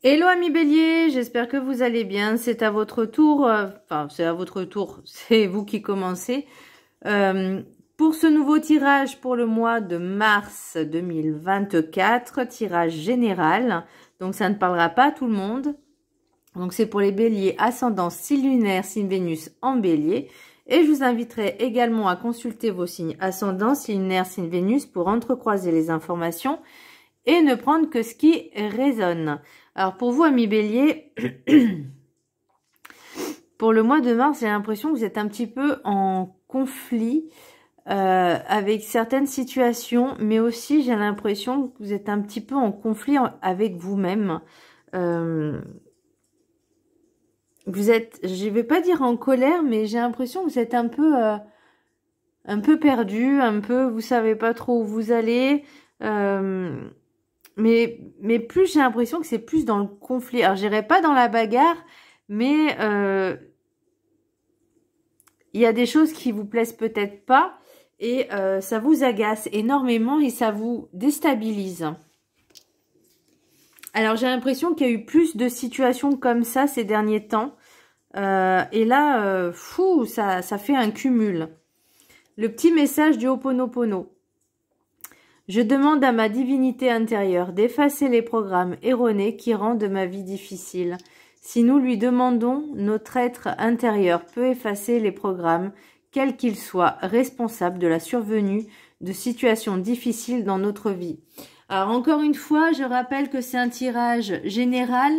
Hello amis bélier, j'espère que vous allez bien. C'est à votre tour, enfin c'est à votre tour, c'est vous qui commencez. Pour ce nouveau tirage pour le mois de mars 2024, tirage général, donc ça ne parlera pas à tout le monde. Donc c'est pour les béliers ascendant signe lunaire, signe Vénus en bélier. Et je vous inviterai également à consulter vos signes ascendant, signe lunaire, signe Vénus pour entrecroiser les informations et ne prendre que ce qui résonne. Alors pour vous, amis bélier, pour le mois de mars, j'ai l'impression que vous êtes un petit peu en conflit avec certaines situations, mais aussi j'ai l'impression que vous êtes un petit peu en conflit avec vous-même. Vous êtes, je vais pas dire en colère, mais j'ai l'impression que vous êtes un peu perdu, vous savez pas trop où vous allez. Mais plus j'ai l'impression que c'est plus dans le conflit. Alors, j'irai pas dans la bagarre, mais il y a des choses qui vous plaisent peut-être pas et ça vous agace énormément et ça vous déstabilise. Alors, j'ai l'impression qu'il y a eu plus de situations comme ça ces derniers temps. Et là, ça fait un cumul. Le petit message du Ho'oponopono. Je demande à ma divinité intérieure d'effacer les programmes erronés qui rendent ma vie difficile. Si nous lui demandons, notre être intérieur peut effacer les programmes, quels qu'ils soient, responsables de la survenue de situations difficiles dans notre vie. Alors encore une fois, je rappelle que c'est un tirage général,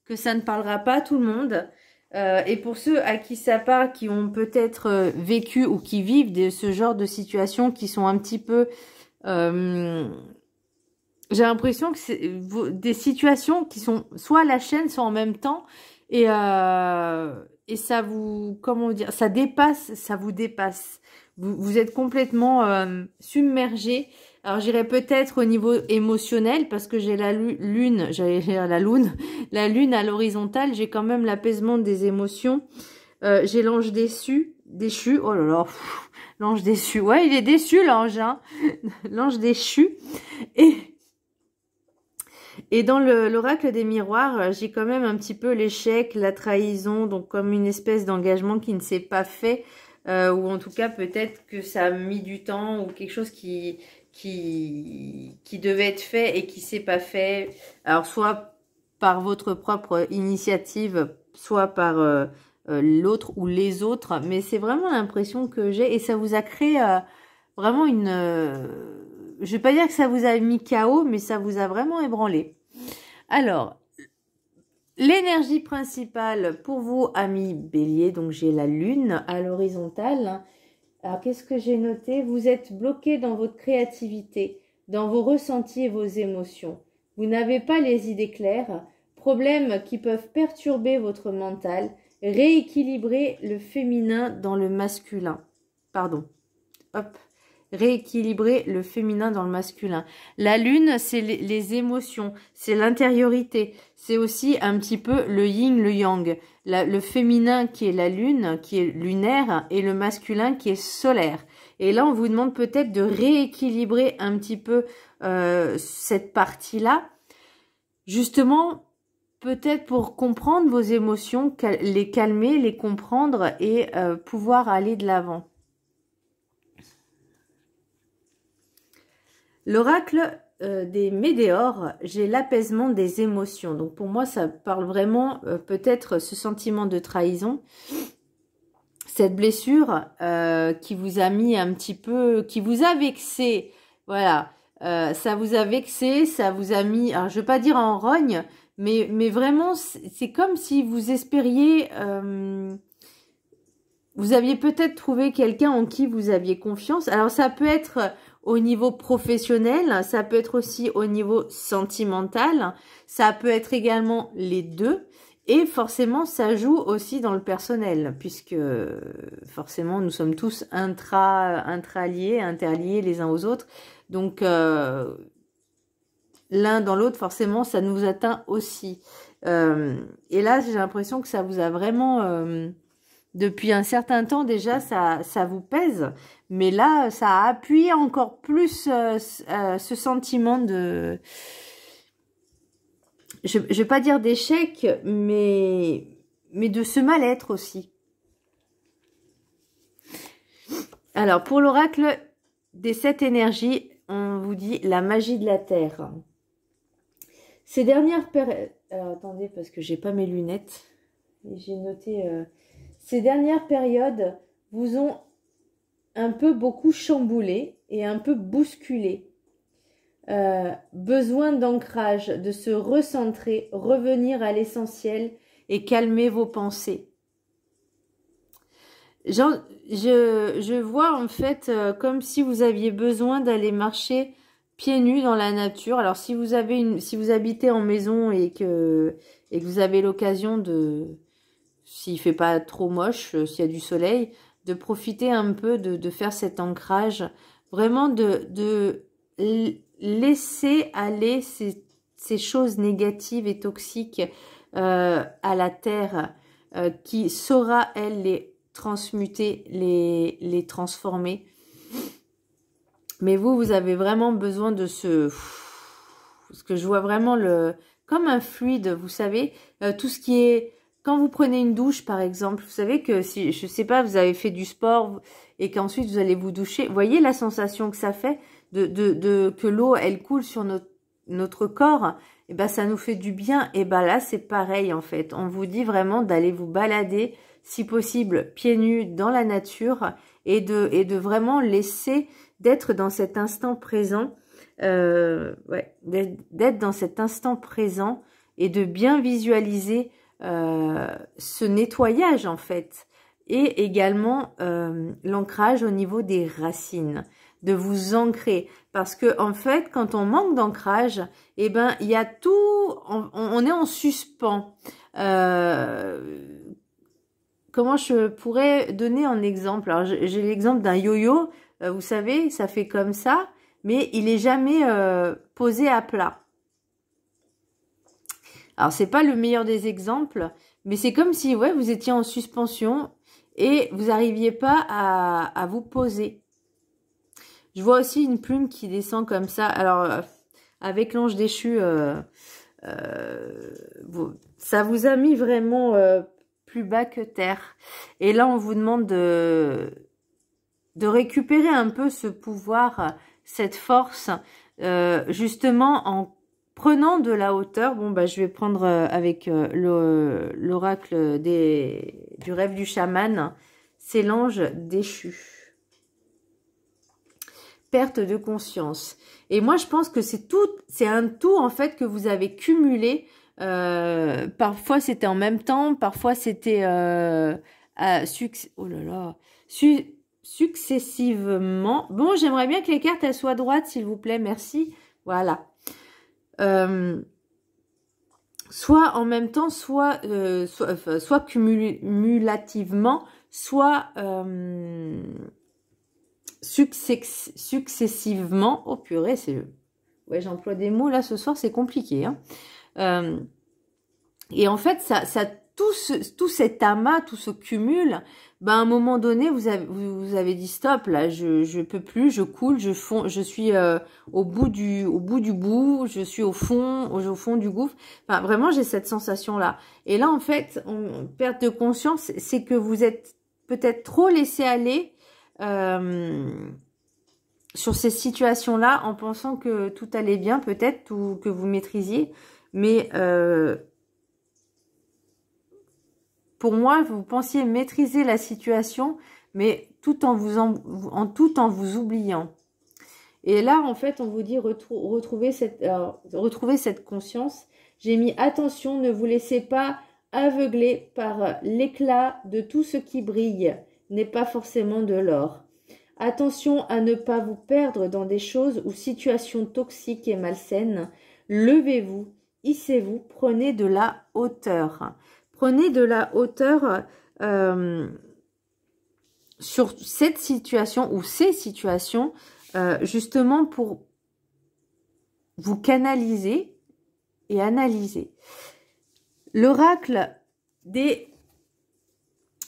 que ça ne parlera pas à tout le monde. Et pour ceux à qui ça parle, qui ont peut-être vécu ou qui vivent ce genre de situations qui sont un petit peu... j'ai l'impression que c'est des situations qui sont soit à la chaîne, soit en même temps, et ça vous, comment dire, ça vous dépasse. Vous êtes complètement submergé. Alors j'irai peut-être au niveau émotionnel parce que j'ai la lune, la lune à l'horizontale. J'ai quand même l'apaisement des émotions. J'ai l'ange déchu. Oh là là. L'ange déçu. Ouais, il est déçu, l'ange, hein. L'ange déchu. Et dans l'oracle des miroirs, j'ai quand même un petit peu l'échec, la trahison, donc comme une espèce d'engagement qui ne s'est pas fait, ou en tout cas peut-être que ça a mis du temps, ou quelque chose qui devait être fait et qui s'est pas fait. Alors soit par votre propre initiative, soit par... l'autre ou les autres, mais c'est vraiment l'impression que j'ai et ça vous a créé vraiment une... je vais pas dire que ça vous a mis KO, mais ça vous a vraiment ébranlé. Alors, l'énergie principale pour vous, amis bélier, donc j'ai la lune à l'horizontale. Alors, qu'est-ce que j'ai noté? Vous êtes bloqué dans votre créativité, dans vos ressentis et vos émotions. Vous n'avez pas les idées claires, problèmes qui peuvent perturber votre mental. Rééquilibrer le féminin dans le masculin. Pardon. Hop. Rééquilibrer le féminin dans le masculin. La lune, c'est les émotions, c'est l'intériorité. C'est aussi un petit peu le yin, le yang. Le féminin qui est la lune, qui est lunaire, et le masculin qui est solaire. Et là, on vous demande peut-être de rééquilibrer un petit peu cette partie-là. Justement, peut-être pour comprendre vos émotions, les calmer, les comprendre et pouvoir aller de l'avant. L'oracle des météores, j'ai l'apaisement des émotions. Donc pour moi, ça parle vraiment peut-être ce sentiment de trahison. Cette blessure qui vous a mis un petit peu, qui vous a vexé. Voilà, ça vous a vexé, ça vous a mis, alors je ne veux pas dire en rogne, mais vraiment, c'est comme si vous espériez... vous aviez peut-être trouvé quelqu'un en qui vous aviez confiance. Alors, ça peut être au niveau professionnel, ça peut être aussi au niveau sentimental, ça peut être également les deux. Et forcément, ça joue aussi dans le personnel, puisque forcément, nous sommes tous intraliés, interliés les uns aux autres. Donc... l'un dans l'autre, forcément, ça nous atteint aussi. Et là, j'ai l'impression que ça vous a vraiment... depuis un certain temps déjà, ça vous pèse. Mais là, ça a appuyé encore plus ce sentiment je vais pas dire d'échec, mais de ce mal-être aussi. Alors, pour l'oracle des 7 énergies, on vous dit la magie de la Terre. Ces dernières périodes... Alors, attendez, parce que j'ai pas mes lunettes. Et j'ai noté... Ces dernières périodes vous ont un peu beaucoup chamboulé et un peu bousculé. Besoin d'ancrage, de se recentrer, revenir à l'essentiel et calmer vos pensées. Je vois en fait comme si vous aviez besoin d'aller marcher pieds nus dans la nature. Alors si vous habitez en maison et que vous avez l'occasion de, s'il fait pas trop moche, s'il y a du soleil, de profiter un peu de faire cet ancrage, vraiment de laisser aller ces choses négatives et toxiques à la terre qui saura, elle, les transmuter, les transformer. Mais vous avez vraiment besoin de parce que je vois vraiment comme un fluide, vous savez, tout ce qui est... Quand vous prenez une douche, par exemple, vous savez que si, je sais pas, vous avez fait du sport et qu'ensuite vous allez vous doucher, vous voyez la sensation que ça fait que l'eau, elle coule sur notre corps, et ben ça nous fait du bien. Et ben là, c'est pareil en fait. On vous dit vraiment d'aller vous balader, si possible, pieds nus dans la nature et de vraiment laisser, d'être dans cet instant présent, d'être dans cet instant présent et de bien visualiser ce nettoyage en fait, et également l'ancrage au niveau des racines, de vous ancrer, parce que en fait quand on manque d'ancrage, eh ben il y a tout, on est en suspens. Comment je pourrais donner un exemple? Alors j'ai l'exemple d'un yo-yo, vous savez, ça fait comme ça, mais il est jamais posé à plat. Alors, c'est pas le meilleur des exemples, mais c'est comme si, ouais, vous étiez en suspension et vous n'arriviez pas à vous poser. Je vois aussi une plume qui descend comme ça. Alors, avec l'ange déchu, ça vous a mis vraiment plus bas que terre. Et là, on vous demande de récupérer un peu ce pouvoir, cette force, justement en prenant de la hauteur. Bon, bah, je vais prendre avec l'oracle du rêve du chaman. C'est l'ange déchu. Perte de conscience. Et moi, je pense que c'est un tout, en fait, que vous avez cumulé. Parfois, c'était en même temps. Parfois, c'était successivement. Bon, j'aimerais bien que les cartes, elles soient droites, s'il vous plaît. Merci. Voilà. Soit en même temps, soit cumulativement, soit successivement. Oh purée, ouais, j'emploie des mots là ce soir, c'est compliqué. Hein. Et en fait, tout cet amas, tout ce cumul, ben, à un moment donné, vous avez dit stop, là, je peux plus, je coule, je suis au bout du bout, je suis au fond du gouffre. Enfin, vraiment, j'ai cette sensation-là. Et là, en fait, perte de conscience, c'est que vous êtes peut-être trop laissé aller sur ces situations-là, en pensant que tout allait bien, peut-être, ou que vous maîtrisiez, mais pour moi, vous pensiez maîtriser la situation, mais tout en vous oubliant. Et là, en fait, on vous dit retrouver cette conscience. J'ai mis attention, ne vous laissez pas aveugler par l'éclat de tout ce qui brille, n'est pas forcément de l'or. Attention à ne pas vous perdre dans des choses ou situations toxiques et malsaines. Levez-vous, hissez-vous, prenez de la hauteur. Prenez de la hauteur sur cette situation ou ces situations, justement pour vous canaliser et analyser. L'oracle de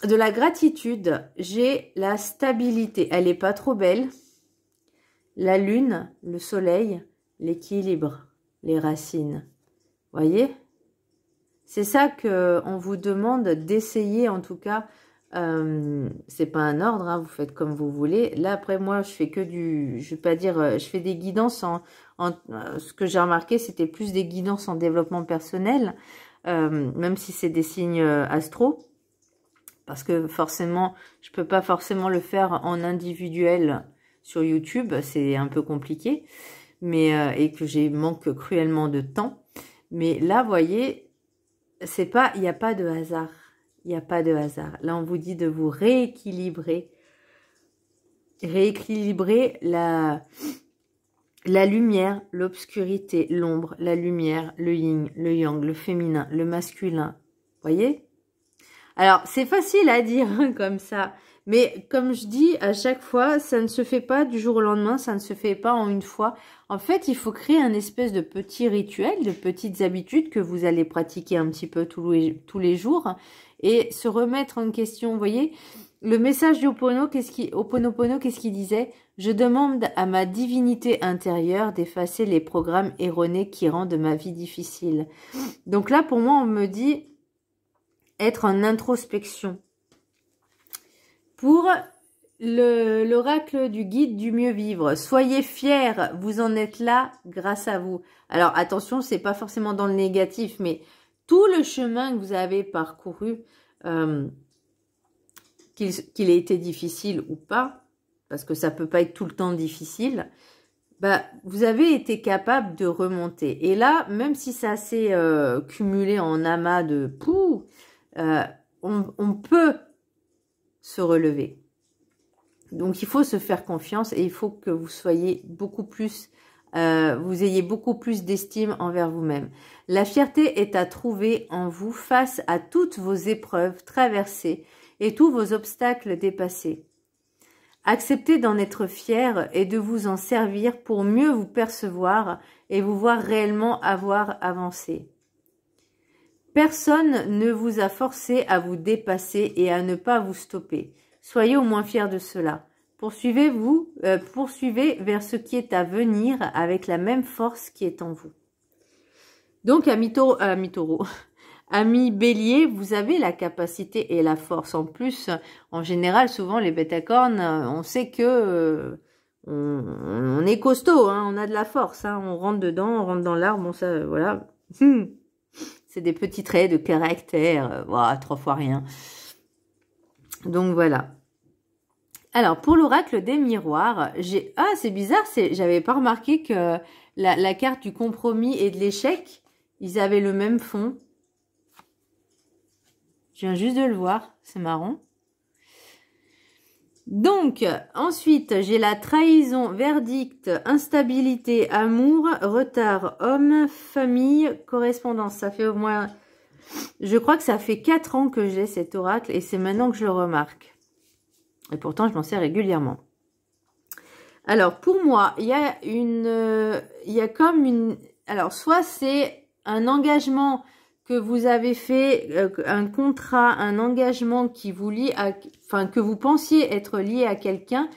la gratitude, j'ai la stabilité. Elle n'est pas trop belle. La lune, le soleil, l'équilibre, les racines. Voyez ? C'est ça qu'on vous demande d'essayer, en tout cas. C'est pas un ordre, hein, vous faites comme vous voulez. Là, après, moi, je fais que je vais pas dire, je fais des guidances ce que j'ai remarqué, c'était plus des guidances en développement personnel, même si c'est des signes astro. Parce que forcément, je peux pas forcément le faire en individuel sur YouTube, c'est un peu compliqué, mais et que j'ai manque cruellement de temps. Mais là, vous voyez, c'est pas, il n'y a pas de hasard. Il n'y a pas de hasard. Là, on vous dit de vous rééquilibrer. Rééquilibrer la lumière, l'obscurité, l'ombre, la lumière, le yin, le yang, le féminin, le masculin. Voyez? Alors, c'est facile à dire comme ça. Mais comme je dis à chaque fois, ça ne se fait pas du jour au lendemain, ça ne se fait pas en une fois. En fait, il faut créer un espèce de petit rituel, de petites habitudes que vous allez pratiquer un petit peu tous les jours et se remettre en question. Vous voyez, le message du Ho'oponopono, qu'est-ce qu'il disait? Je demande à ma divinité intérieure d'effacer les programmes erronés qui rendent ma vie difficile. Donc là, pour moi, on me dit être en introspection. Pour l'oracle du guide du mieux vivre, soyez fiers, vous en êtes là grâce à vous. Alors attention, c'est pas forcément dans le négatif, mais tout le chemin que vous avez parcouru, qu'il ait été difficile ou pas, parce que ça peut pas être tout le temps difficile, bah, vous avez été capable de remonter. Et là, même si ça s'est cumulé en amas de poux, on peut se relever. Donc, il faut se faire confiance et il faut que vous soyez beaucoup plus, vous ayez beaucoup plus d'estime envers vous-même. La fierté est à trouver en vous face à toutes vos épreuves traversées et tous vos obstacles dépassés. Acceptez d'en être fier et de vous en servir pour mieux vous percevoir et vous voir réellement avoir avancé. Personne ne vous a forcé à vous dépasser et à ne pas vous stopper. Soyez au moins fiers de cela. Poursuivez vers ce qui est à venir avec la même force qui est en vous. Donc, Amis Bélier, vous avez la capacité et la force. En plus, en général, souvent les bêta-cornes, on sait que on est costaud, hein, on a de la force, hein, on rentre dedans, on rentre dans l'arbre, bon ça, voilà. C'est des petits traits de caractère, voilà, 3 fois rien. Donc voilà. Alors, pour l'oracle des miroirs, ah, c'est bizarre, j'avais pas remarqué que la carte du compromis et de l'échec, ils avaient le même fond. Je viens juste de le voir, c'est marrant. Donc, ensuite, j'ai la trahison, verdict, instabilité, amour, retard, homme, famille, correspondance. Ça fait au moins, je crois que ça fait 4 ans que j'ai cet oracle et c'est maintenant que je le remarque. Et pourtant, je m'en sers régulièrement. Alors, pour moi, il y a comme une, alors, soit c'est un engagement que vous avez fait, un contrat, un engagement qui vous lie à, enfin, que vous pensiez être lié à quelqu'un,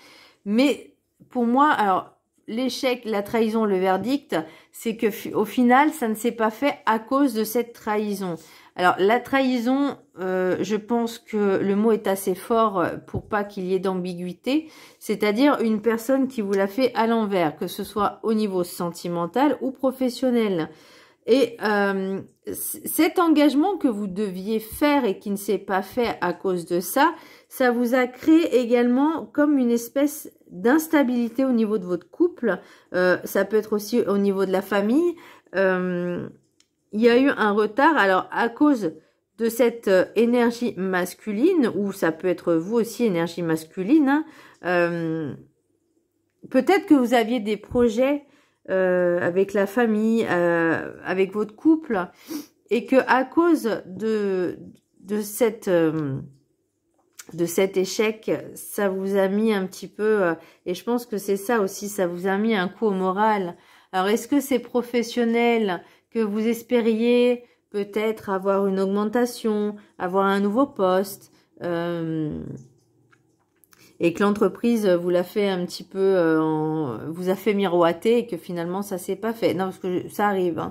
mais pour moi, alors, l'échec, la trahison, le verdict, c'est que au final, ça ne s'est pas fait à cause de cette trahison. Alors, la trahison, je pense que le mot est assez fort pour pas qu'il y ait d'ambiguïté, c'est-à-dire une personne qui vous l'a fait à l'envers, que ce soit au niveau sentimental ou professionnel. Et cet engagement que vous deviez faire et qui ne s'est pas fait à cause de ça, ça vous a créé également comme une espèce d'instabilité au niveau de votre couple. Ça peut être aussi au niveau de la famille. Il y a eu un retard, alors à cause de cette énergie masculine, ou ça peut être vous aussi, énergie masculine, hein, peut-être que vous aviez des projets avec la famille, avec votre couple, et que à cause de cet échec, ça vous a mis un petit peu, et je pense que c'est ça aussi, ça vous a mis un coup au moral. Alors, est-ce que c'est professionnel, que vous espériez peut-être avoir une augmentation, avoir un nouveau poste, et que l'entreprise vous l'a fait un petit peu, vous a fait miroiter et que finalement ça s'est pas fait. Non, parce que ça arrive.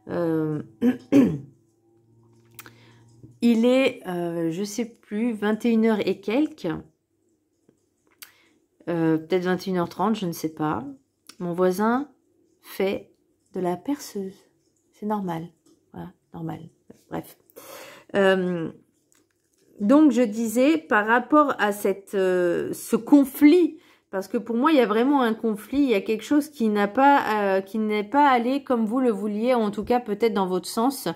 Hein. Il est, je sais plus, 21 h et quelques. Peut-être 21 h 30, je ne sais pas. Mon voisin fait de la perceuse. C'est normal. Voilà, normal. Bref. Donc, je disais, par rapport à ce conflit, parce que pour moi, il y a vraiment un conflit, il y a quelque chose qui n'est pas allé comme vous le vouliez, en tout cas, peut-être dans votre sens.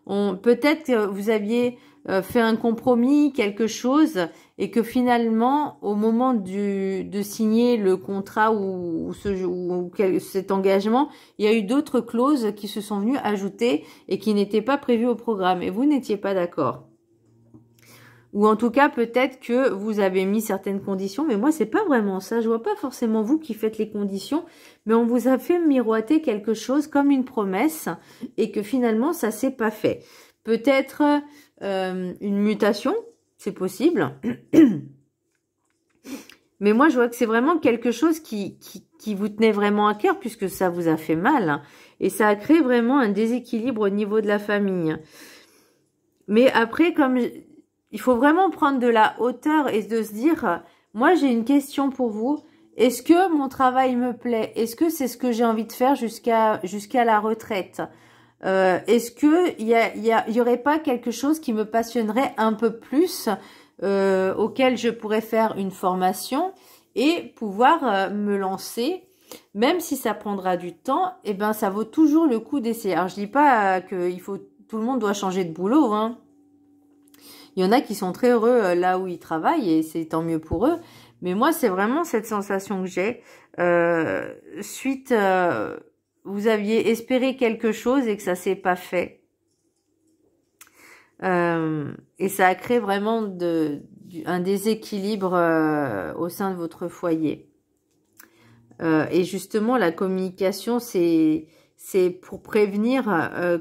Peut-être que vous aviez fait un compromis, quelque chose, et que finalement, au moment de signer le contrat ou cet engagement, il y a eu d'autres clauses qui se sont venues ajouter et qui n'étaient pas prévues au programme. Et vous n'étiez pas d'accord. Ou en tout cas, peut-être que vous avez mis certaines conditions, mais moi, c'est pas vraiment ça. Je vois pas forcément vous qui faites les conditions, mais on vous a fait miroiter quelque chose comme une promesse et que finalement, ça s'est pas fait. Peut-être une mutation, c'est possible. Mais moi, je vois que c'est vraiment quelque chose qui vous tenait vraiment à cœur puisque ça vous a fait mal. Et ça a créé vraiment un déséquilibre au niveau de la famille. Mais après, il faut vraiment prendre de la hauteur et de se dire, moi j'ai une question pour vous. Est-ce que mon travail me plaît? Est-ce que c'est ce que j'ai envie de faire jusqu'à la retraite? Est-ce que il y aurait pas quelque chose qui me passionnerait un peu plus, auquel je pourrais faire une formation et pouvoir me lancer, même si ça prendra du temps, et ben ça vaut toujours le coup d'essayer. Alors je dis pas que tout le monde doit changer de boulot, hein. Il y en a qui sont très heureux là où ils travaillent et c'est tant mieux pour eux. Mais moi, c'est vraiment cette sensation que j'ai. Vous aviez espéré quelque chose et que ça s'est pas fait. Et ça a créé vraiment un déséquilibre au sein de votre foyer. Et justement, la communication, c'est pour prévenir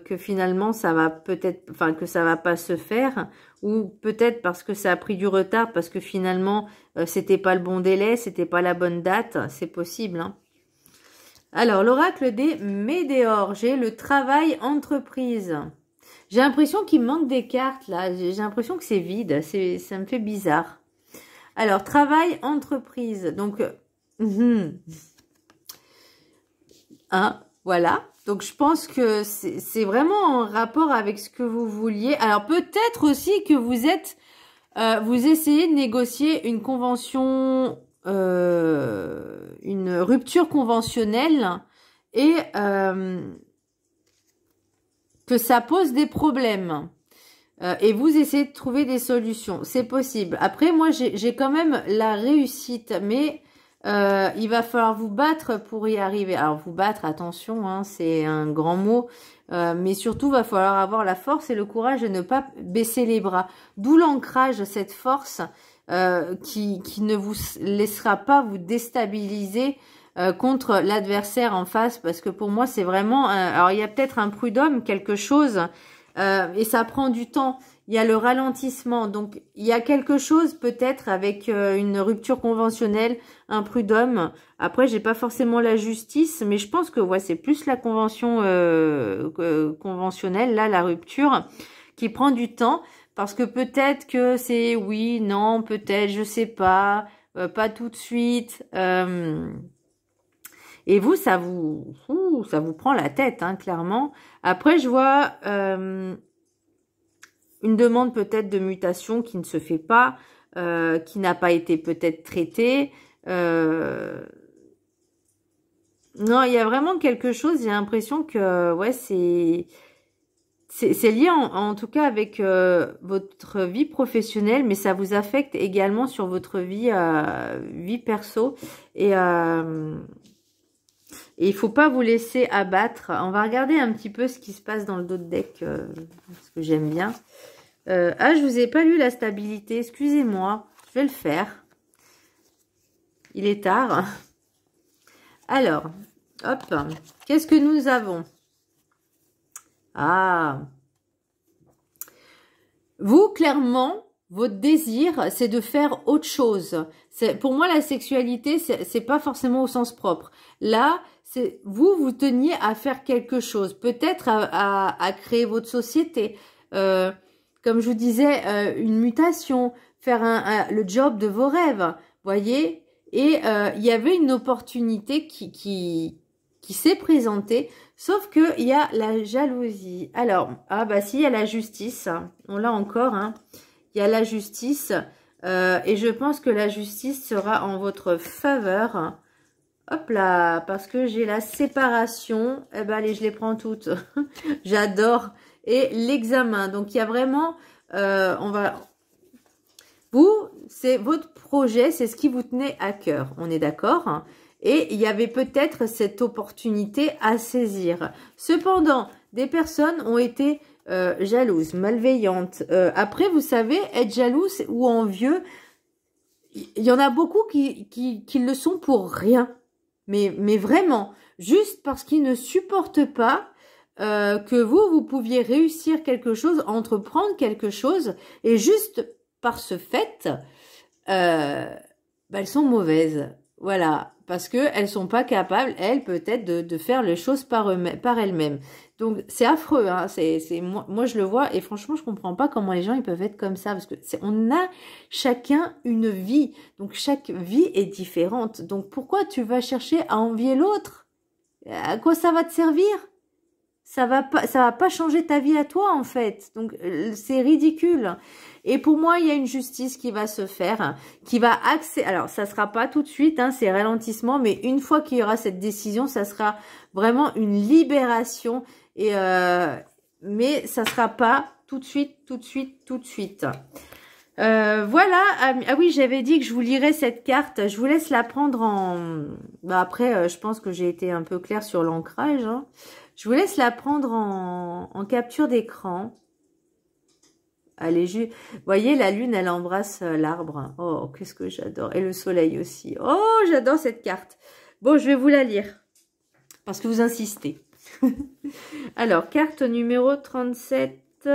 que finalement ça va que ça va pas se faire, ou peut-être parce que ça a pris du retard, parce que finalement c'était pas le bon délai, c'était pas la bonne date, c'est possible, hein. Alors, l'oracle des Médéors, j'ai le travail entreprise. J'ai l'impression qu'il manque des cartes là, j'ai l'impression que c'est vide, ça me fait bizarre. Alors, travail entreprise, donc hein, voilà. Donc, je pense que c'est vraiment en rapport avec ce que vous vouliez. Alors, peut-être aussi que vous essayez de négocier une convention, une rupture conventionnelle et que ça pose des problèmes. Et vous essayez de trouver des solutions. C'est possible. Après, moi, j'ai quand même la réussite, mais il va falloir vous battre pour y arriver. Alors, vous battre, attention, hein, c'est un grand mot. Mais surtout, va falloir avoir la force et le courage de ne pas baisser les bras. D'où l'ancrage, cette force qui ne vous laissera pas vous déstabiliser contre l'adversaire en face. Parce que pour moi, c'est vraiment... alors, il y a peut-être un prud'homme, quelque chose... et ça prend du temps. Il y a le ralentissement. Donc, il y a quelque chose peut-être avec une rupture conventionnelle, un prud'homme. Après, j'ai pas forcément la justice, mais je pense que ouais, c'est plus la convention conventionnelle, là, la rupture, qui prend du temps. Parce que peut-être que c'est oui, non, peut-être, je sais pas, pas tout de suite. Et vous, ça vous prend la tête, hein, clairement. Après, je vois une demande peut-être de mutation qui ne se fait pas, qui n'a pas été peut-être traitée. Non, il y a vraiment quelque chose, j'ai l'impression que ouais, c'est lié en tout cas avec votre vie professionnelle, mais ça vous affecte également sur votre vie perso. Et il faut pas vous laisser abattre. On va regarder un petit peu ce qui se passe dans le dos de deck, parce que j'aime bien. Ah, je vous ai pas lu la stabilité. Excusez-moi. Je vais le faire. Il est tard. Alors, hop. Qu'est-ce que nous avons? Ah. Vous, clairement, votre désir, c'est de faire autre chose. Pour moi, la sexualité, c'est pas forcément au sens propre. Là, vous teniez à faire quelque chose. Peut-être à créer votre société. comme je vous disais, une mutation, faire le job de vos rêves, voyez. Et il y avait une opportunité qui s'est présentée, sauf que il y a la jalousie. Alors, ah bah si, il y a la justice, on l'a encore, hein. Il y a la justice, et je pense que la justice sera en votre faveur. Hop là, parce que j'ai la séparation. Eh ben allez, je les prends toutes. J'adore. Et l'examen. Donc, il y a vraiment... Vous, c'est votre projet, c'est ce qui vous tenait à cœur. On est d'accord? Et il y avait peut-être cette opportunité à saisir. Cependant, des personnes ont été jalouses, malveillantes. Après, vous savez, être jalouse ou envieux, il y en a beaucoup qui le sont pour rien. Mais vraiment, juste parce qu'ils ne supportent pas que vous pouviez réussir quelque chose, entreprendre quelque chose, et juste par ce fait, elles sont mauvaises. Voilà, parce qu'elles sont pas capables, elles, peut-être, de faire les choses par elles-mêmes. Donc, c'est affreux, hein. Moi, je le vois, et franchement, je comprends pas comment les gens ils peuvent être comme ça, parce que on a chacun une vie, donc chaque vie est différente. Donc, pourquoi tu vas chercher à envier l'autre? À quoi ça va te servir? Ça va pas changer ta vie à toi, en fait. Donc, c'est ridicule. Et pour moi, il y a une justice qui va se faire, qui va accéder. Alors, ça sera pas tout de suite, hein, c'est ralentissement, mais une fois qu'il y aura cette décision, ça sera vraiment une libération. Et mais ça sera pas tout de suite. Voilà. Ah oui, j'avais dit que je vous lirais cette carte. Je vous laisse la prendre en... Bah après, je pense que j'ai été un peu claire sur l'ancrage, hein. Je vous laisse la prendre en capture d'écran. Allez, vous voyez, la lune, elle embrasse l'arbre. Oh, qu'est-ce que j'adore. Et le soleil aussi. Oh, j'adore cette carte. Bon, je vais vous la lire. Parce que vous insistez. Alors, carte numéro 37.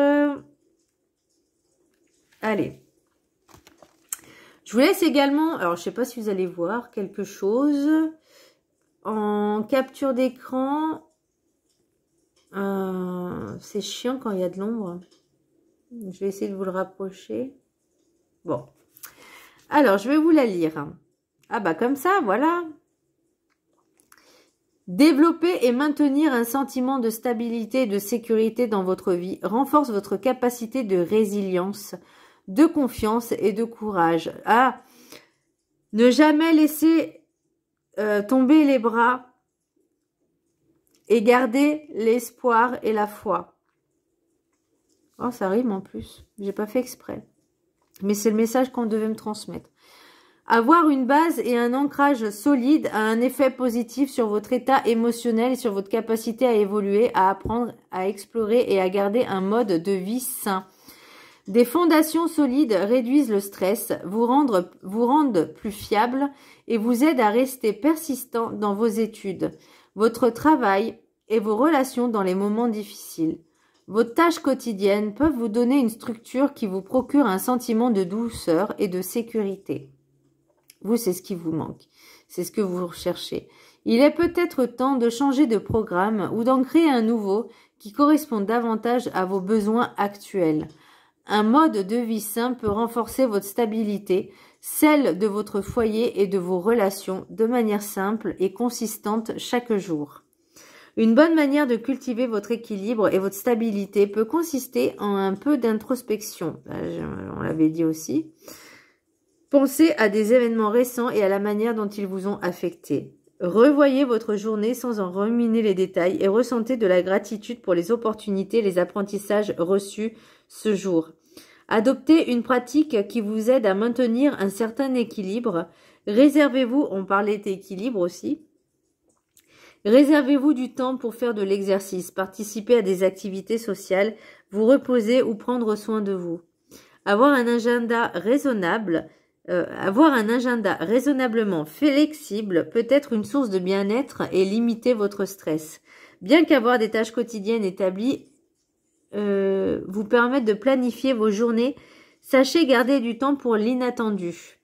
Allez. Je vous laisse également... Alors, je ne sais pas si vous allez voir quelque chose. En capture d'écran... c'est chiant quand il y a de l'ombre. Je vais essayer de vous le rapprocher. Bon. Alors, je vais vous la lire. Ah bah comme ça, voilà. Développer et maintenir un sentiment de stabilité et de sécurité dans votre vie renforce votre capacité de résilience, de confiance et de courage. Ah, ne jamais laisser tomber les bras et garder l'espoir et la foi. Oh, ça rime en plus. J'ai pas fait exprès. Mais c'est le message qu'on devait me transmettre. Avoir une base et un ancrage solide a un effet positif sur votre état émotionnel et sur votre capacité à évoluer, à apprendre, à explorer et à garder un mode de vie sain. Des fondations solides réduisent le stress, vous rendent plus fiable et vous aident à rester persistant dans vos études, votre travail et vos relations dans les moments difficiles. Vos tâches quotidiennes peuvent vous donner une structure qui vous procure un sentiment de douceur et de sécurité. Vous, c'est ce qui vous manque. C'est ce que vous recherchez. Il est peut-être temps de changer de programme ou d'en créer un nouveau qui correspond davantage à vos besoins actuels. Un mode de vie sain peut renforcer votre stabilité, celle de votre foyer et de vos relations de manière simple et consistante chaque jour. Une bonne manière de cultiver votre équilibre et votre stabilité peut consister en un peu d'introspection. On l'avait dit aussi. Pensez à des événements récents et à la manière dont ils vous ont affecté. Revoyez votre journée sans en ruminer les détails et ressentez de la gratitude pour les opportunités et les apprentissages reçus ce jour. Adoptez une pratique qui vous aide à maintenir un certain équilibre. Réservez-vous, on parlait d'équilibre aussi, réservez-vous du temps pour faire de l'exercice, participer à des activités sociales, vous reposer ou prendre soin de vous. Avoir un agenda raisonnablement flexible peut être une source de bien-être et limiter votre stress. Bien qu'avoir des tâches quotidiennes établies vous permettent de planifier vos journées, sachez garder du temps pour l'inattendu.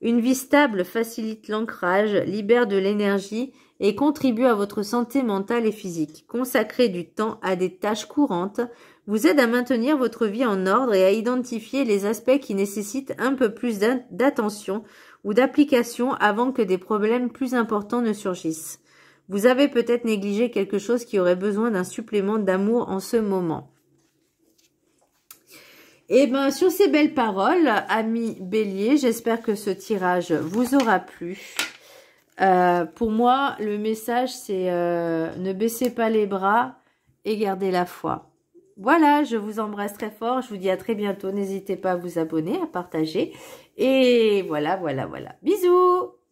Une vie stable facilite l'ancrage, libère de l'énergie et contribue à votre santé mentale et physique. Consacrer du temps à des tâches courantes vous aide à maintenir votre vie en ordre et à identifier les aspects qui nécessitent un peu plus d'attention ou d'application avant que des problèmes plus importants ne surgissent. Vous avez peut-être négligé quelque chose qui aurait besoin d'un supplément d'amour en ce moment. Et bien, sur ces belles paroles, amis Bélier, j'espère que ce tirage vous aura plu. Pour moi, le message, c'est ne baissez pas les bras et gardez la foi. Voilà, je vous embrasse très fort. Je vous dis à très bientôt. N'hésitez pas à vous abonner, à partager. Et voilà. Bisous!